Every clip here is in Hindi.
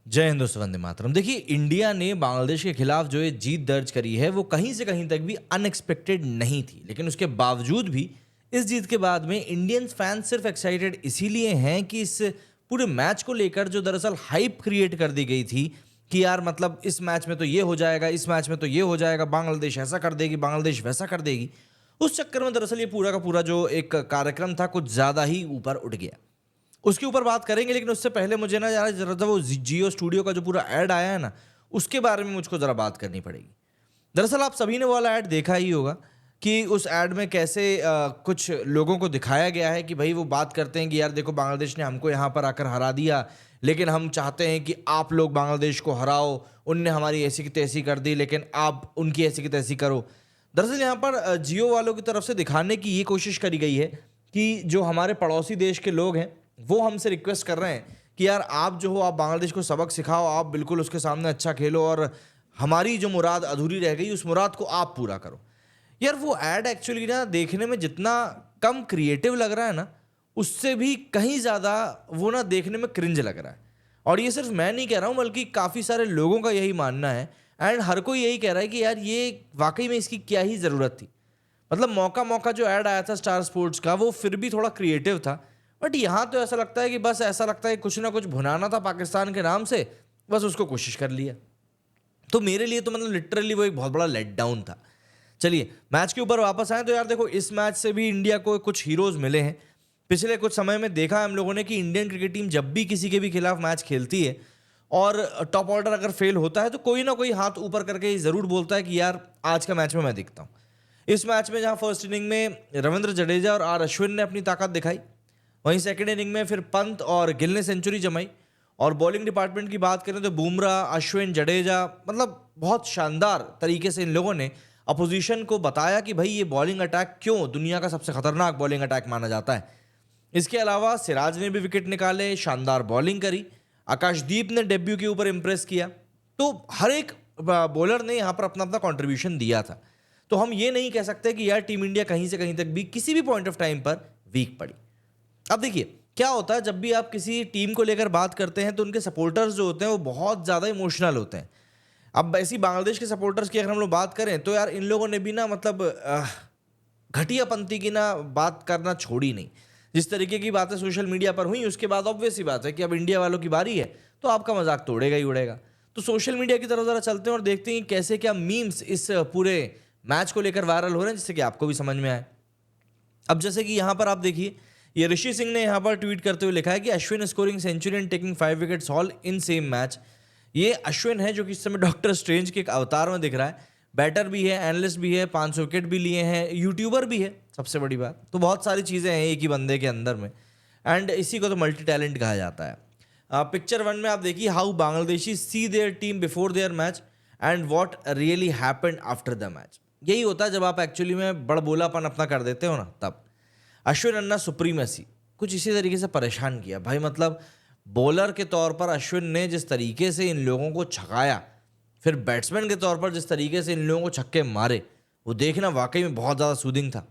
जय हिंद दोस्तों, वंदे मातरम। देखिए, इंडिया ने बांग्लादेश के खिलाफ जो ये जीत दर्ज करी है वो कहीं से कहीं तक भी अनएक्सपेक्टेड नहीं थी, लेकिन उसके बावजूद भी इस जीत के बाद में इंडियन फैंस सिर्फ एक्साइटेड इसीलिए हैं कि इस पूरे मैच को लेकर जो दरअसल हाइप क्रिएट कर दी गई थी कि यार मतलब इस मैच में तो ये हो जाएगा, इस मैच में तो ये हो जाएगा, बांग्लादेश ऐसा कर देगी, बांग्लादेश वैसा कर देगी। उस चक्कर में दरअसल ये पूरा का पूरा जो एक कार्यक्रम था कुछ ज़्यादा ही ऊपर उठ गया। उसके ऊपर बात करेंगे, लेकिन उससे पहले मुझे ना यार जरा वो जियो स्टूडियो का जो पूरा ऐड आया है ना, उसके बारे में मुझको ज़रा बात करनी पड़ेगी। दरअसल आप सभी ने वो वाला ऐड देखा ही होगा कि उस ऐड में कैसे कुछ लोगों को दिखाया गया है कि भाई वो बात करते हैं कि यार देखो बांग्लादेश ने हमको यहाँ पर आकर हरा दिया, लेकिन हम चाहते हैं कि आप लोग बांग्लादेश को हराओ, उनने हमारी ऐसी की तैसी कर दी, लेकिन आप उनकी ऐसी की तैसी करो। दरअसल यहाँ पर जियो वालों की तरफ से दिखाने की ये कोशिश करी गई है कि जो हमारे पड़ोसी देश के लोग हैं वो हमसे रिक्वेस्ट कर रहे हैं कि यार आप जो हो, आप बांग्लादेश को सबक सिखाओ, आप बिल्कुल उसके सामने अच्छा खेलो और हमारी जो मुराद अधूरी रह गई उस मुराद को आप पूरा करो। यार वो ऐड एक्चुअली ना देखने में जितना कम क्रिएटिव लग रहा है ना, उससे भी कहीं ज़्यादा वो ना देखने में क्रिंज लग रहा है। और ये सिर्फ मैं नहीं कह रहा हूँ, बल्कि काफ़ी सारे लोगों का यही मानना है। एंड हर कोई यही कह रहा है कि यार ये वाकई में इसकी क्या ही ज़रूरत थी। मतलब मौका मौका जो ऐड आया था स्टार स्पोर्ट्स का वो फिर भी थोड़ा क्रिएटिव था, बट यहाँ तो ऐसा लगता है कि बस ऐसा लगता है कि कुछ ना कुछ भुनाना था पाकिस्तान के नाम से, बस उसको कोशिश कर लिया। तो मेरे लिए तो मतलब लिटरली वो एक बहुत बड़ा लेट डाउन था। चलिए मैच के ऊपर वापस आए तो यार देखो, इस मैच से भी इंडिया को कुछ हीरोज मिले हैं। पिछले कुछ समय में देखा है हम लोगों ने कि इंडियन क्रिकेट टीम जब भी किसी के भी खिलाफ मैच खेलती है और टॉप ऑर्डर अगर फेल होता है तो कोई ना कोई हाथ ऊपर करके ज़रूर बोलता है कि यार आज का मैच में मैं दिखता हूँ। इस मैच में जहाँ फर्स्ट इनिंग में रविंद्र जडेजा और आर अश्विन ने अपनी ताकत दिखाई, वहीं सेकेंड इनिंग में फिर पंत और गिल ने सेंचुरी जमाई। और बॉलिंग डिपार्टमेंट की बात करें तो बुमराह, अश्विन, जडेजा, मतलब बहुत शानदार तरीके से इन लोगों ने अपोजिशन को बताया कि भाई ये बॉलिंग अटैक क्यों दुनिया का सबसे खतरनाक बॉलिंग अटैक माना जाता है। इसके अलावा सिराज ने भी विकेट निकाले, शानदार बॉलिंग करी, आकाशदीप ने डेब्यू के ऊपर इंप्रेस किया। तो हर एक बॉलर ने यहाँ पर अपना अपना कॉन्ट्रीब्यूशन दिया था। तो हम ये नहीं कह सकते कि यार टीम इंडिया कहीं से कहीं तक भी किसी भी पॉइंट ऑफ टाइम पर वीक पड़ी। अब देखिए क्या होता है, जब भी आप किसी टीम को लेकर बात करते हैं तो उनके सपोर्टर्स जो होते हैं वो बहुत ज़्यादा इमोशनल होते हैं। अब ऐसी बांग्लादेश के सपोर्टर्स की अगर हम लोग बात करें तो यार इन लोगों ने भी ना मतलब घटियापंथी की ना बात करना छोड़ी नहीं। जिस तरीके की बातें सोशल मीडिया पर हुई उसके बाद ऑब्वियस सी बात है कि अब इंडिया वालों की बारी है तो आपका मजाक तो उड़ेगा ही उड़ेगा। तो सोशल मीडिया की तरफ ज़रा चलते हैं और देखते हैं कि कैसे क्या मीम्स इस पूरे मैच को लेकर वायरल हो रहे हैं, जिससे कि आपको भी समझ में आए। अब जैसे कि यहाँ पर आप देखिए, ये ऋषि सिंह ने यहाँ पर ट्वीट करते हुए लिखा है कि Ashwin scoring century and taking 5 wickets all in same match. ये अश्विन है जो कि इस समय डॉक्टर स्ट्रेंज के एक अवतार में दिख रहा है। बैटर भी है, एनालिस्ट भी है, 500 विकेट भी लिए हैं, यूट्यूबर भी है, सबसे बड़ी बात तो बहुत सारी चीज़ें हैं एक ही बंदे के अंदर में। एंड इसी को तो मल्टी टैलेंट कहा जाता है। पिक्चर 1 में आप देखिए how Bangladeshi see their team before their match and what really happened after the match. यही होता है जब आप एक्चुअली में बड़बोलापन अपना कर देते हो ना, तब अश्विन अन्ना सुप्रीमेसी कुछ इसी तरीके से परेशान किया भाई। मतलब बॉलर के तौर पर अश्विन ने जिस तरीके से इन लोगों को छकाया, फिर बैट्समैन के तौर पर जिस तरीके से इन लोगों को छक्के मारे, वो देखना वाकई में बहुत ज़्यादा सूदिंग था।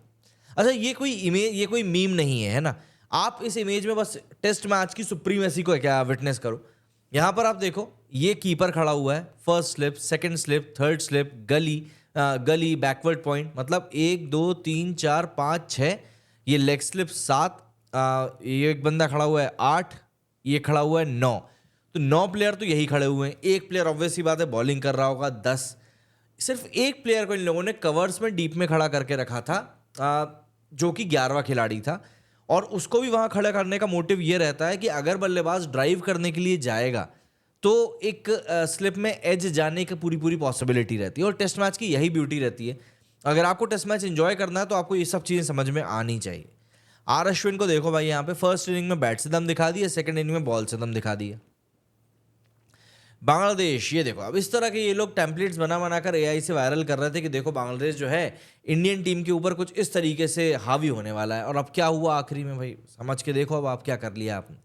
अच्छा, ये कोई इमेज, ये कोई मीम नहीं है, है ना। आप इस इमेज में बस टेस्ट मैच की सुप्रीमेसी को क्या विटनेस करो। यहाँ पर आप देखो, ये कीपर खड़ा हुआ है, first slip, second slip, third slip, गली गली बैकवर्ड पॉइंट, मतलब 1 2 3 4 5 6, ये लेग स्लिप 7, ये एक बंदा खड़ा हुआ है 8, ये खड़ा हुआ है 9। तो 9 प्लेयर तो यही खड़े हुए हैं। एक प्लेयर ऑब्वियस सी बात है बॉलिंग कर रहा होगा 10। सिर्फ एक प्लेयर को इन लोगों ने कवर्स में डीप में खड़ा करके रखा था, जो कि 11वां खिलाड़ी था। और उसको भी वहां खड़ा करने का मोटिव ये रहता है कि अगर बल्लेबाज ड्राइव करने के लिए जाएगा तो एक स्लिप में एज जाने की पूरी पूरी पॉसिबिलिटी रहती है। और टेस्ट मैच की यही ब्यूटी रहती है। अगर आपको टेस्ट मैच एंजॉय करना है तो आपको ये सब चीज़ें समझ में आनी चाहिए। आर अश्विन को देखो भाई, यहाँ पे फर्स्ट इनिंग में बैट से दम दिखा दिया, सेकंड इनिंग में बॉल से दम दिखा दिया। बांग्लादेश, ये देखो अब इस तरह के ये लोग टेम्पलेट्स बना बनाकर एआई से वायरल कर रहे थे कि देखो बांग्लादेश जो है इंडियन टीम के ऊपर कुछ इस तरीके से हावी होने वाला है। और अब क्या हुआ आखिरी में भाई, समझ के देखो अब आप क्या कर लिया आपने।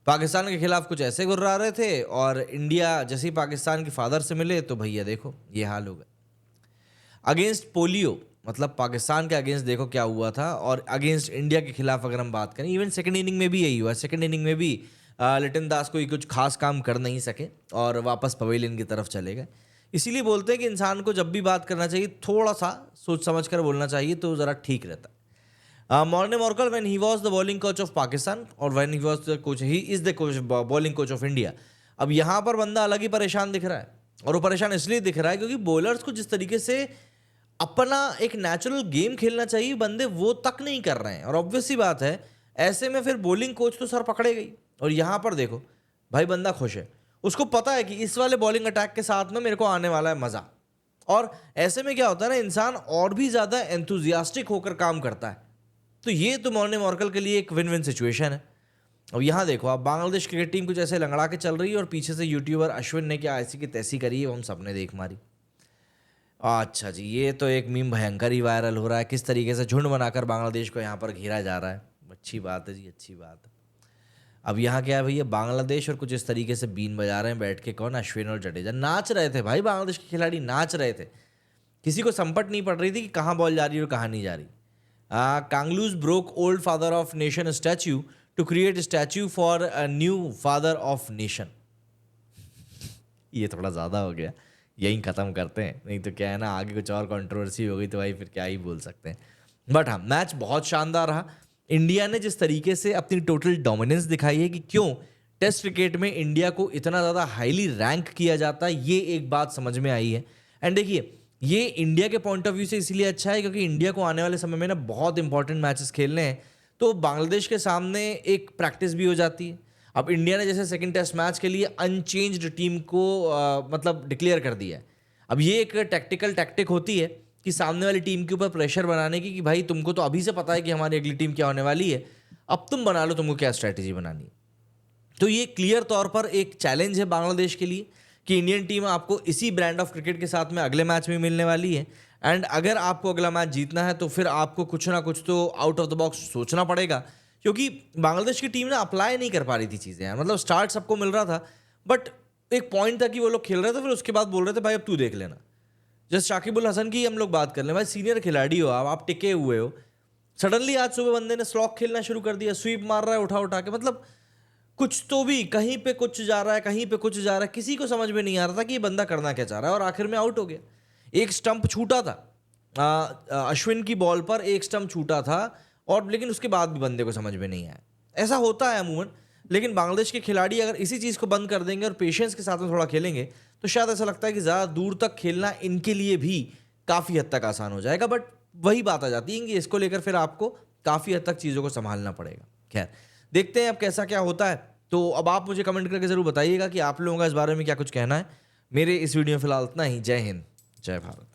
पाकिस्तान के खिलाफ कुछ ऐसे गुर्रा रहे थे और इंडिया जैसे ही पाकिस्तान के फादर से मिले तो भैया देखो ये हाल हो गया। अगेंस्ट पोलियो, मतलब पाकिस्तान के अगेंस्ट देखो क्या हुआ था। और अगेंस्ट इंडिया के खिलाफ अगर हम बात करें, इवन सेकंड इनिंग में भी यही हुआ। सेकंड इनिंग में भी लिटिन दास कोई कुछ खास काम कर नहीं सके और वापस पवेलियन की तरफ चले गए। इसीलिए बोलते हैं कि इंसान को जब भी बात करना चाहिए थोड़ा सा सोच समझ कर बोलना चाहिए, तो ज़रा ठीक रहता है। Morne Morkel when he was the bowling coach of Pakistan और when he was the coach, he is the coach bowling coach of India. अब यहाँ पर बंदा अलग ही परेशान दिख रहा है, और वो परेशान इसलिए दिख रहा है क्योंकि बॉलर्स को जिस तरीके से अपना एक नेचुरल गेम खेलना चाहिए बंदे वो तक नहीं कर रहे हैं। और ऑब्वियस सी बात है, ऐसे में फिर बॉलिंग कोच तो सर पकड़े गई। और यहाँ पर देखो भाई, बंदा खुश है, उसको पता है कि इस वाले बॉलिंग अटैक के साथ में मेरे को आने वाला है मज़ा। और ऐसे में क्या होता है ना, इंसान और भी ज़्यादा एंथुजियास्टिक होकर काम करता है। तो ये तो मॉर्ने मॉर्कल के लिए एक विन विन सिचुएशन है। अब यहाँ देखो, आप बांग्लादेश क्रिकेट टीम कुछ ऐसे लंगड़ा के चल रही है और पीछे से यूट्यूबर अश्विन ने क्या ऐसी की तैसी करी है, वो हम सबने देख मारी। अच्छा जी, ये तो एक मीम भयंकर ही वायरल हो रहा है, किस तरीके से झुंड बनाकर बांग्लादेश को यहाँ पर घेरा जा रहा है। अच्छी बात है जी, अच्छी बात है। अब यहाँ क्या है भैया, बांग्लादेश और कुछ इस तरीके से बीन बजा रहे हैं बैठ के, कौन, अश्विन और जडेजा नाच रहे थे भाई, बांग्लादेश के खिलाड़ी नाच रहे थे। किसी को संपट नहीं पड़ रही थी कि कहाँ बॉल जा रही है और कहाँ नहीं जा रही। कांगलूज broke old father of nation statue to create statue for a new father of nation. ये थोड़ा ज़्यादा हो गया, यहीं ख़त्म करते हैं, नहीं तो क्या है ना, आगे कुछ और कंट्रोवर्सी हो गई तो भाई फिर क्या ही बोल सकते हैं। बट हाँ, मैच बहुत शानदार रहा। इंडिया ने जिस तरीके से अपनी टोटल डोमिनेंस दिखाई है कि क्यों टेस्ट क्रिकेट में इंडिया को इतना ज़्यादा हाईली रैंक किया जाता है, ये एक बात समझ में आई है। एंड देखिए, ये इंडिया के पॉइंट ऑफ व्यू से इसलिए अच्छा है क्योंकि इंडिया को आने वाले समय में ना बहुत इंपॉर्टेंट मैचेस खेलने हैं, तो बांग्लादेश के सामने एक प्रैक्टिस भी हो जाती है। अब इंडिया ने जैसे सेकंड टेस्ट मैच के लिए अनचेंज्ड टीम को मतलब डिक्लेयर कर दिया है। अब ये एक टैक्टिक होती है कि सामने वाली टीम के ऊपर प्रेशर बनाने की, कि भाई तुमको तो अभी से पता है कि हमारी अगली टीम क्या होने वाली है, अब तुम बना लो तुमको क्या स्ट्रैटेजी बनानी है। तो ये क्लियर तौर पर एक चैलेंज है बांग्लादेश के लिए कि इंडियन टीम आपको इसी ब्रांड ऑफ क्रिकेट के साथ में अगले मैच में मिलने वाली है। एंड अगर आपको अगला मैच जीतना है तो फिर आपको कुछ ना कुछ तो आउट ऑफ द बॉक्स सोचना पड़ेगा, क्योंकि बांग्लादेश की टीम ना अप्लाई नहीं कर पा रही थी चीज़ें यार। मतलब स्टार्ट सबको मिल रहा था, बट एक पॉइंट था कि वो लोग खेल रहे थे, फिर उसके बाद बोल रहे थे भाई अब तू देख लेना। जस्ट शाकिबुल हसन की हम लोग बात कर लें, भाई सीनियर खिलाड़ी हो आप टिके हुए हो, सडनली आज सुबह बंदे ने स्लॉक खेलना शुरू कर दिया, स्वीप मार रहा है उठा उठा के, मतलब कुछ तो भी कहीं पे कुछ जा रहा है, कहीं पे कुछ जा रहा है, किसी को समझ में नहीं आ रहा था कि ये बंदा करना क्या चाह रहा है। और आखिर में आउट हो गया। एक स्टंप छूटा था, अश्विन की बॉल पर एक स्टंप छूटा था, और लेकिन उसके बाद भी बंदे को समझ में नहीं आया। ऐसा होता है अमूमन, लेकिन बांग्लादेश के खिलाड़ी अगर इसी चीज़ को बंद कर देंगे और पेशेंस के साथ में थोड़ा खेलेंगे तो शायद ऐसा लगता है कि ज़्यादा दूर तक खेलना इनके लिए भी काफ़ी हद तक आसान हो जाएगा। बट वही बात आ जाती है कि इसको लेकर फिर आपको काफ़ी हद तक चीज़ों को संभालना पड़ेगा। खैर, देखते हैं अब कैसा क्या होता है। तो अब आप मुझे कमेंट करके ज़रूर बताइएगा कि आप लोगों का इस बारे में क्या कुछ कहना है। मेरे इस वीडियो में फिलहाल इतना ही। जय हिंद, जय भारत।